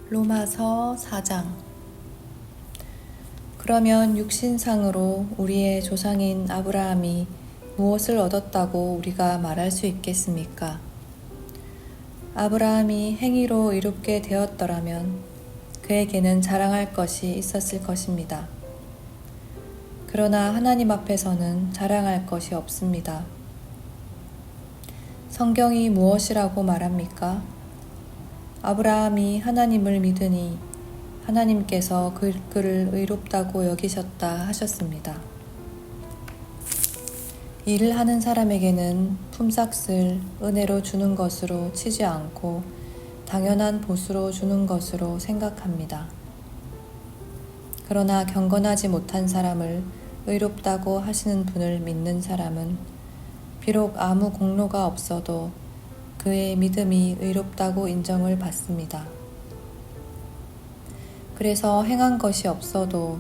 로마서 4장. 그러면 육신상으로 우리의 조상인 아브라함이 무엇을 얻었다고 우리가 말할 수 있겠습니까? 아브라함이 행위로 의롭게 되었더라면 그에게는 자랑할 것이 있었을 것입니다. 그러나 하나님 앞에서는 자랑할 것이 없습니다. 성경이 무엇이라고 말합니까? 아브라함이 하나님을 믿으니 하나님께서 그를 의롭다고 여기셨다 하셨습니다. 일을 하는 사람에게는 품삯을 은혜로 주는 것으로 치지 않고 당연한 보수로 주는 것으로 생각합니다. 그러나 경건하지 못한 사람을 의롭다고 하시는 분을 믿는 사람은 비록 아무 공로가 없어도 그의 믿음이 의롭다고 인정을 받습니다. 그래서 행한 것이 없어도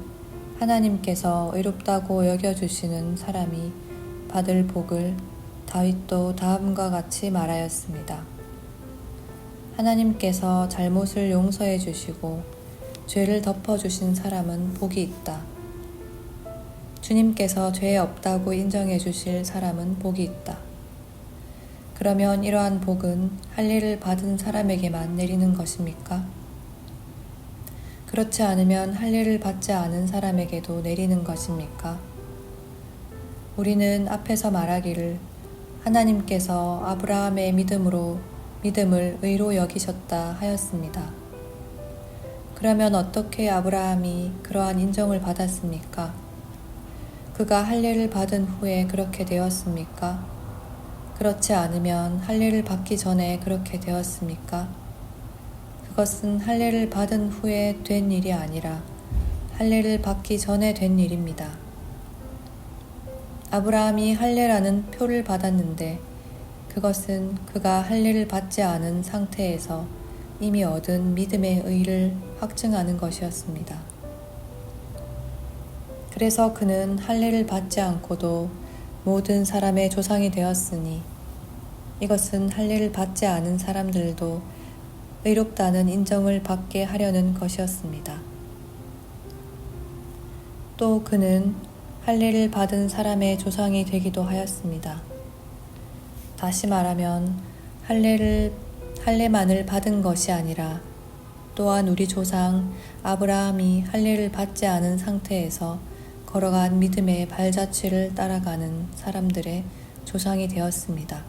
하나님께서 의롭다고 여겨주시는 사람이 받을 복을 다윗도 다음과 같이 말하였습니다. 하나님께서 잘못을 용서해 주시고 죄를 덮어주신 사람은 복이 있다. 주님께서 죄 없다고 인정해 주실 사람은 복이 있다. 그러면 이러한 복은 할례를 받은 사람에게만 내리는 것입니까? 그렇지 않으면 할례를 받지 않은 사람에게도 내리는 것입니까? 우리는 앞에서 말하기를 하나님께서 아브라함의 믿음을 의로 여기셨다 하였습니다. 그러면 어떻게 아브라함이 그러한 인정을 받았습니까? 그가 할례를 받은 후에 그렇게 되었습니까? 그렇지 않으면 할례를 받기 전에 그렇게 되었습니까? 그것은 할례를 받은 후에 된 일이 아니라 할례를 받기 전에 된 일입니다. 아브라함이 할례라는 표를 받았는데 그것은 그가 할례를 받지 않은 상태에서 이미 얻은 믿음의 의를 확증하는 것이었습니다. 그래서 그는 할례를 받지 않고도 모든 사람의 조상이 되었으니 이것은 할례를 받지 않은 사람들도 의롭다는 인정을 받게 하려는 것이었습니다. 또 그는 할례를 받은 사람의 조상이 되기도 하였습니다. 다시 말하면 할례만을 받은 것이 아니라 또한 우리 조상 아브라함이 할례를 받지 않은 상태에서 걸어간 믿음의 발자취를 따라가는 사람들의 조상이 되었습니다.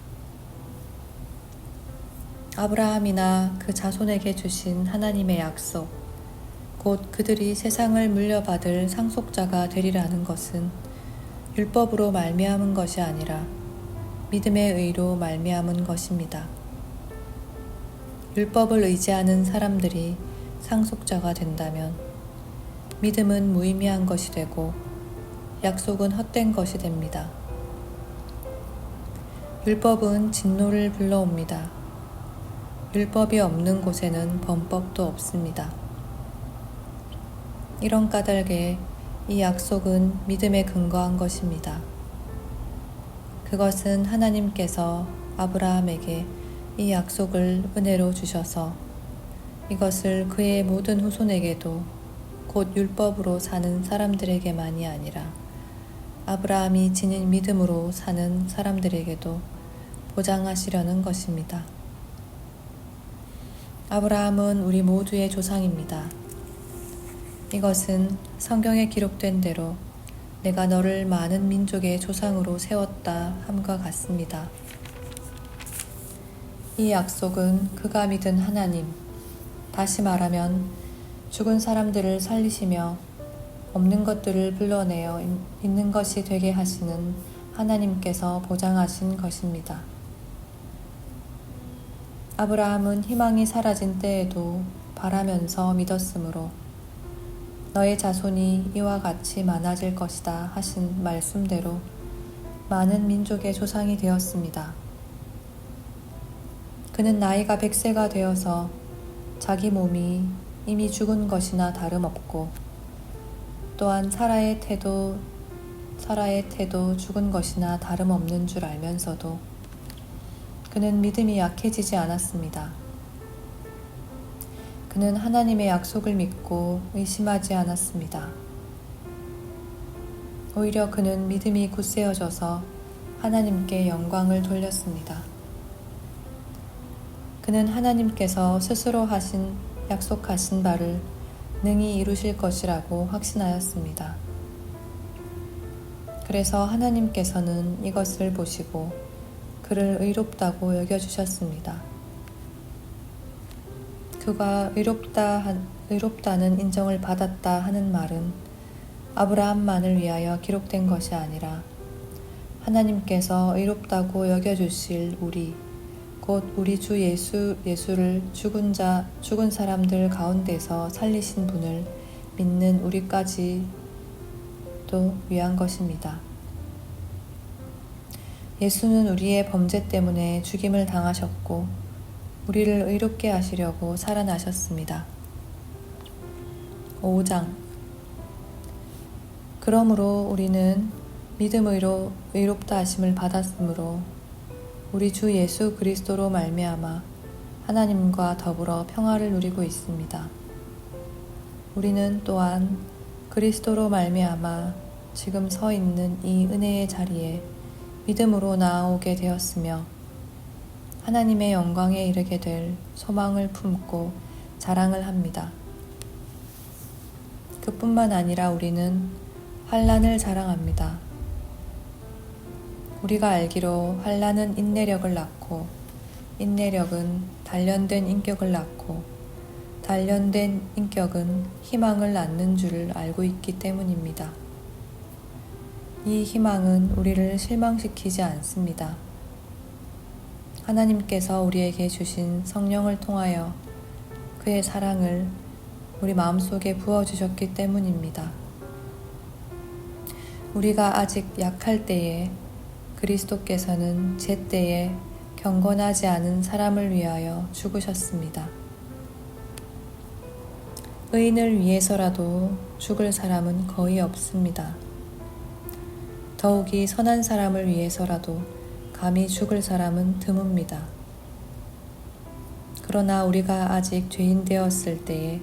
아브라함이나 그 자손에게 주신 하나님의 약속, 곧 그들이 세상을 물려받을 상속자가 되리라는 것은 율법으로 말미암은 것이 아니라 믿음의 의로 말미암은 것입니다. 율법을 의지하는 사람들이 상속자가 된다면 믿음은 무의미한 것이 되고 약속은 헛된 것이 됩니다. 율법은 진노를 불러옵니다. 율법이 없는 곳에는 범법도 없습니다. 이런 까닭에 이 약속은 믿음에 근거한 것입니다. 그것은 하나님께서 아브라함에게 이 약속을 은혜로 주셔서 이것을 그의 모든 후손에게도 곧 율법으로 사는 사람들에게만이 아니라 아브라함이 지닌 믿음으로 사는 사람들에게도 보장하시려는 것입니다. 아브라함은 우리 모두의 조상입니다. 이것은 성경에 기록된 대로 내가 너를 많은 민족의 조상으로 세웠다 함과 같습니다. 이 약속은 그가 믿은 하나님, 다시 말하면 죽은 사람들을 살리시며 없는 것들을 불러내어 있는 것이 되게 하시는 하나님께서 보장하신 것입니다. 아브라함은 희망이 사라진 때에도 바라면서 믿었으므로 너의 자손이 이와 같이 많아질 것이다 하신 말씀대로 많은 민족의 조상이 되었습니다. 그는 나이가 100세가 되어서 자기 몸이 이미 죽은 것이나 다름없고 또한 사라의 태도 죽은 것이나 다름없는 줄 알면서도 그는 믿음이 약해지지 않았습니다. 그는 하나님의 약속을 믿고 의심하지 않았습니다. 오히려 그는 믿음이 굳세어져서 하나님께 영광을 돌렸습니다. 그는 하나님께서 스스로 약속하신 바를 능히 이루실 것이라고 확신하였습니다. 그래서 하나님께서는 이것을 보시고 그를 의롭다고 여겨주셨습니다. 그가 의롭다는 인정을 받았다 하는 말은 아브라함만을 위하여 기록된 것이 아니라 하나님께서 의롭다고 여겨주실 곧 우리 주 예수를 죽은 사람들 가운데서 살리신 분을 믿는 우리까지도 위한 것입니다. 예수는 우리의 범죄 때문에 죽임을 당하셨고 우리를 의롭게 하시려고 살아나셨습니다. 5장. 그러므로 우리는 믿음으로 의롭다 하심을 받았으므로 우리 주 예수 그리스도로 말미암아 하나님과 더불어 평화를 누리고 있습니다. 우리는 또한 그리스도로 말미암아 지금 서 있는 이 은혜의 자리에 믿음으로 나아오게 되었으며 하나님의 영광에 이르게 될 소망을 품고 자랑을 합니다. 그뿐만 아니라 우리는 환난을 자랑합니다. 우리가 알기로 환난은 인내력을 낳고 인내력은 단련된 인격을 낳고 단련된 인격은 희망을 낳는 줄을 알고 있기 때문입니다. 이 희망은 우리를 실망시키지 않습니다. 하나님께서 우리에게 주신 성령을 통하여 그의 사랑을 우리 마음속에 부어주셨기 때문입니다. 우리가 아직 약할 때에 그리스도께서는 제때에 경건하지 않은 사람을 위하여 죽으셨습니다. 의인을 위해서라도 죽을 사람은 거의 없습니다. 더욱이 선한 사람을 위해서라도 감히 죽을 사람은 드뭅니다. 그러나 우리가 아직 죄인 되었을 때에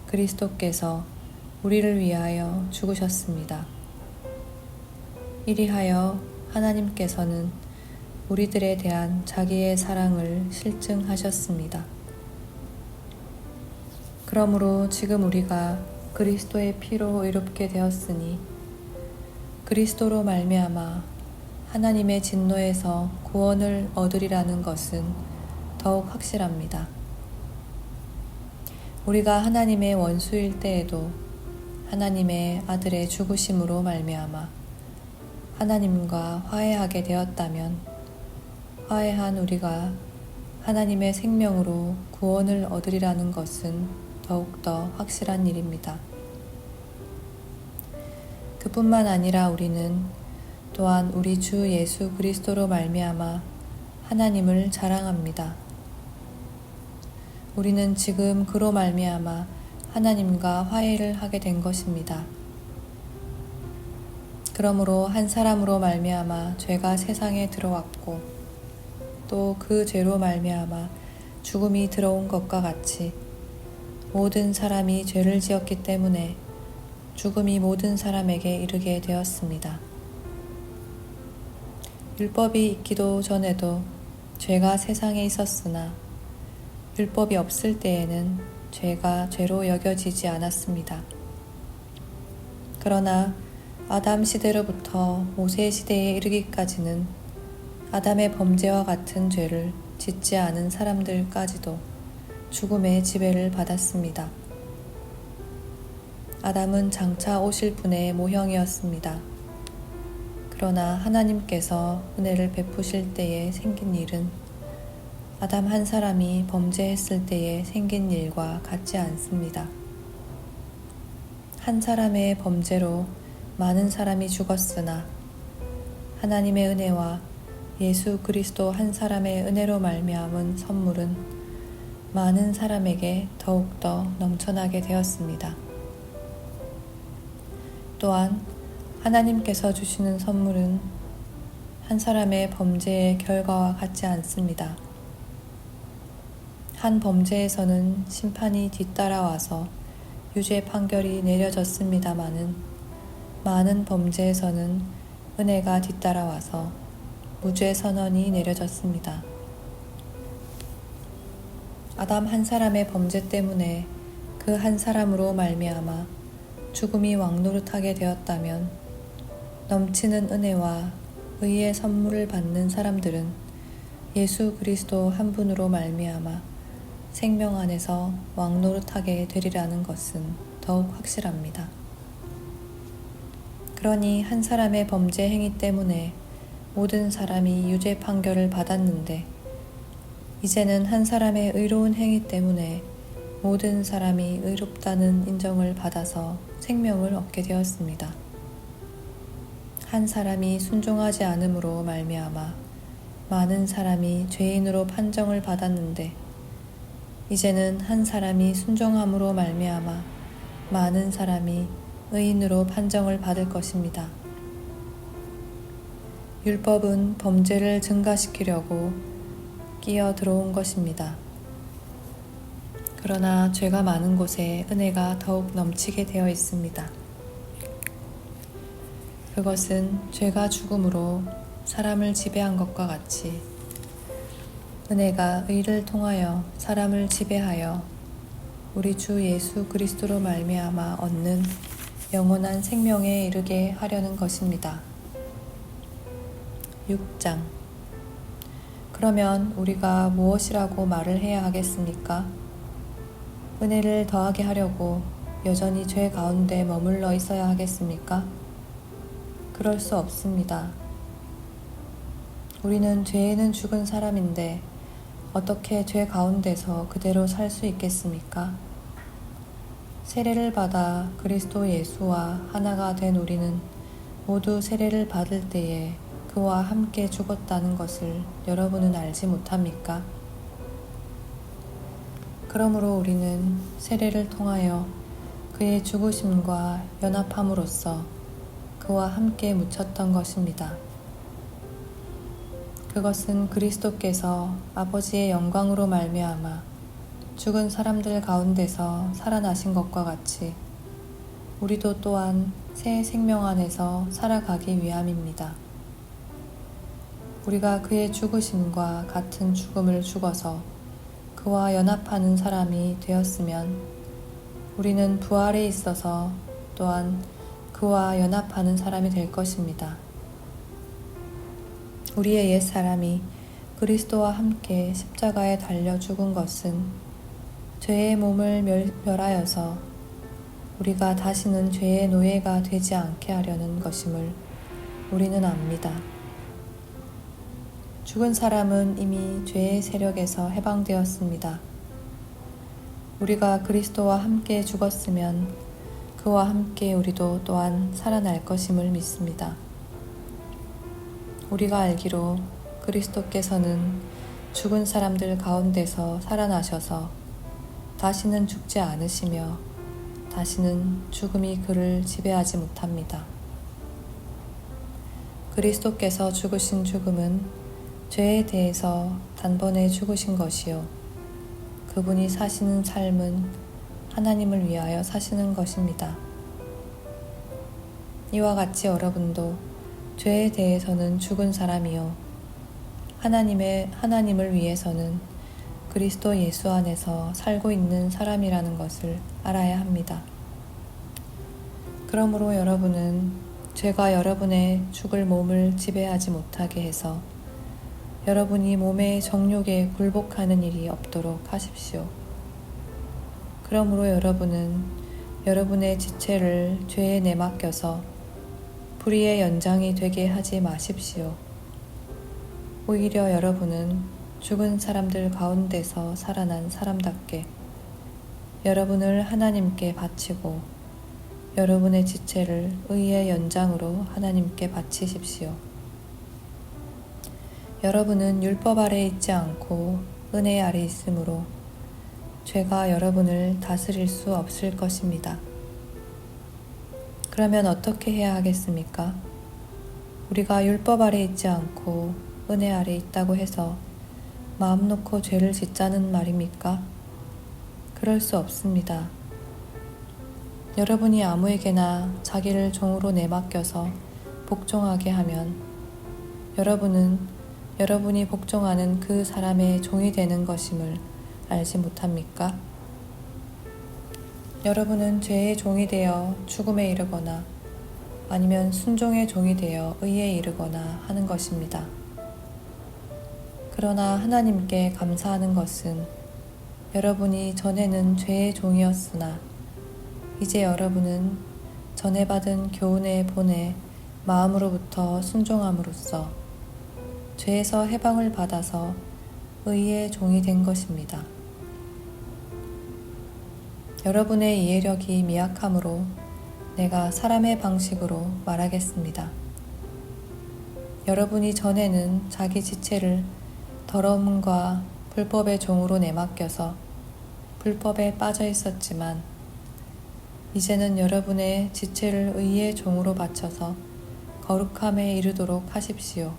그리스도께서 우리를 위하여 죽으셨습니다. 이리하여 하나님께서는 우리들에 대한 자기의 사랑을 실증하셨습니다. 그러므로 지금 우리가 그리스도의 피로 의롭게 되었으니 그리스도로 말미암아 하나님의 진노에서 구원을 얻으리라는 것은 더욱 확실합니다. 우리가 하나님의 원수일 때에도 하나님의 아들의 죽으심으로 말미암아 하나님과 화해하게 되었다면 화해한 우리가 하나님의 생명으로 구원을 얻으리라는 것은 더욱더 확실한 일입니다. 그뿐만 아니라 우리는 또한 우리 주 예수 그리스도로 말미암아 하나님을 자랑합니다. 우리는 지금 그로 말미암아 하나님과 화해를 하게 된 것입니다. 그러므로 한 사람으로 말미암아 죄가 세상에 들어왔고 또 그 죄로 말미암아 죽음이 들어온 것과 같이 모든 사람이 죄를 지었기 때문에 죽음이 모든 사람에게 이르게 되었습니다. 율법이 있기도 전에도 죄가 세상에 있었으나 율법이 없을 때에는 죄가 죄로 여겨지지 않았습니다. 그러나 아담 시대로부터 모세 시대에 이르기까지는 아담의 범죄와 같은 죄를 짓지 않은 사람들까지도 죽음의 지배를 받았습니다. 아담은 장차 오실 분의 모형이었습니다. 그러나 하나님께서 은혜를 베푸실 때에 생긴 일은 아담 한 사람이 범죄했을 때에 생긴 일과 같지 않습니다. 한 사람의 범죄로 많은 사람이 죽었으나 하나님의 은혜와 예수 그리스도 한 사람의 은혜로 말미암은 선물은 많은 사람에게 더욱더 넘쳐나게 되었습니다. 또한 하나님께서 주시는 선물은 한 사람의 범죄의 결과와 같지 않습니다. 한 범죄에서는 심판이 뒤따라와서 유죄 판결이 내려졌습니다마는 많은 범죄에서는 은혜가 뒤따라와서 무죄 선언이 내려졌습니다. 아담 한 사람의 범죄 때문에 그 한 사람으로 말미암아 죽음이 왕노릇하게 되었다면 넘치는 은혜와 의의 선물을 받는 사람들은 예수 그리스도 한 분으로 말미암아 생명 안에서 왕노릇하게 되리라는 것은 더욱 확실합니다. 그러니 한 사람의 범죄 행위 때문에 모든 사람이 유죄 판결을 받았는데 이제는 한 사람의 의로운 행위 때문에 모든 사람이 의롭다는 인정을 받아서 생명을 얻게 되었습니다. 한 사람이 순종하지 않음으로 말미암아 많은 사람이 죄인으로 판정을 받았는데 이제는 한 사람이 순종함으로 말미암아 많은 사람이 의인으로 판정을 받을 것입니다. 율법은 범죄를 증가시키려고 끼어 들어온 것입니다. 그러나 죄가 많은 곳에 은혜가 더욱 넘치게 되어 있습니다. 그것은 죄가 죽음으로 사람을 지배한 것과 같이 은혜가 의를 통하여 사람을 지배하여 우리 주 예수 그리스도로 말미암아 얻는 영원한 생명에 이르게 하려는 것입니다. 6장. 그러면 우리가 무엇이라고 말을 해야 하겠습니까? 은혜를 더하게 하려고 여전히 죄 가운데 머물러 있어야 하겠습니까? 그럴 수 없습니다. 우리는 죄에는 죽은 사람인데 어떻게 죄 가운데서 그대로 살 수 있겠습니까? 세례를 받아 그리스도 예수와 하나가 된 우리는 모두 세례를 받을 때에 그와 함께 죽었다는 것을 여러분은 알지 못합니까? 그러므로 우리는 세례를 통하여 그의 죽으심과 연합함으로써 그와 함께 묻혔던 것입니다. 그것은 그리스도께서 아버지의 영광으로 말미암아 죽은 사람들 가운데서 살아나신 것과 같이 우리도 또한 새 생명 안에서 살아가기 위함입니다. 우리가 그의 죽으심과 같은 죽음을 죽어서 그와 연합하는 사람이 되었으면 우리는 부활에 있어서 또한 그와 연합하는 사람이 될 것입니다. 우리의 옛 사람이 그리스도와 함께 십자가에 달려 죽은 것은 죄의 몸을 멸하여서 우리가 다시는 죄의 노예가 되지 않게 하려는 것임을 우리는 압니다. 죽은 사람은 이미 죄의 세력에서 해방되었습니다. 우리가 그리스도와 함께 죽었으면 그와 함께 우리도 또한 살아날 것임을 믿습니다. 우리가 알기로 그리스도께서는 죽은 사람들 가운데서 살아나셔서 다시는 죽지 않으시며 다시는 죽음이 그를 지배하지 못합니다. 그리스도께서 죽으신 죽음은 죄에 대해서 단번에 죽으신 것이요 그분이 사시는 삶은 하나님을 위하여 사시는 것입니다. 이와 같이 여러분도 죄에 대해서는 죽은 사람이요 하나님을 위해서는 그리스도 예수 안에서 살고 있는 사람이라는 것을 알아야 합니다. 그러므로 여러분은 죄가 여러분의 죽을 몸을 지배하지 못하게 해서 여러분이 몸의 정욕에 굴복하는 일이 없도록 하십시오. 그러므로 여러분은 여러분의 지체를 죄에 내맡겨서 불의의 연장이 되게 하지 마십시오. 오히려 여러분은 죽은 사람들 가운데서 살아난 사람답게 여러분을 하나님께 바치고 여러분의 지체를 의의 연장으로 하나님께 바치십시오. 여러분은 율법 아래 있지 않고 은혜 아래 있으므로 죄가 여러분을 다스릴 수 없을 것입니다. 그러면 어떻게 해야 하겠습니까? 우리가 율법 아래 있지 않고 은혜 아래 있다고 해서 마음 놓고 죄를 짓자는 말입니까? 그럴 수 없습니다. 여러분이 아무에게나 자기를 종으로 내맡겨서 복종하게 하면 여러분은 여러분이 복종하는 그 사람의 종이 되는 것임을 알지 못합니까? 여러분은 죄의 종이 되어 죽음에 이르거나 아니면 순종의 종이 되어 의에 이르거나 하는 것입니다. 그러나 하나님께 감사하는 것은 여러분이 전에는 죄의 종이었으나 이제 여러분은 전에 받은 교훈의 본에 마음으로부터 순종함으로써 죄에서 해방을 받아서 의의 종이 된 것입니다. 여러분의 이해력이 미약하므로 내가 사람의 방식으로 말하겠습니다. 여러분이 전에는 자기 지체를 더러움과 불법의 종으로 내맡겨서 불법에 빠져 있었지만 이제는 여러분의 지체를 의의 종으로 바쳐서 거룩함에 이르도록 하십시오.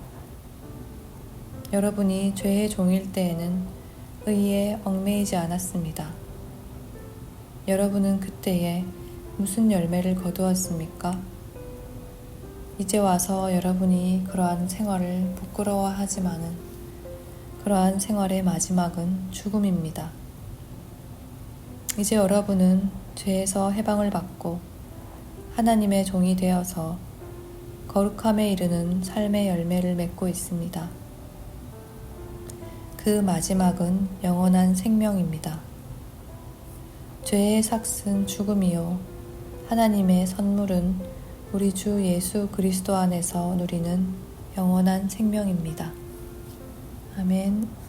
여러분이 죄의 종일 때에는 의에 얽매이지 않았습니다. 여러분은 그때에 무슨 열매를 거두었습니까? 이제 와서 여러분이 그러한 생활을 부끄러워하지만은 그러한 생활의 마지막은 죽음입니다. 이제 여러분은 죄에서 해방을 받고 하나님의 종이 되어서 거룩함에 이르는 삶의 열매를 맺고 있습니다. 그 마지막은 영원한 생명입니다. 죄의 삭은 죽음이요 하나님의 선물은 우리 주 예수 그리스도 안에서 누리는 영원한 생명입니다. 아멘.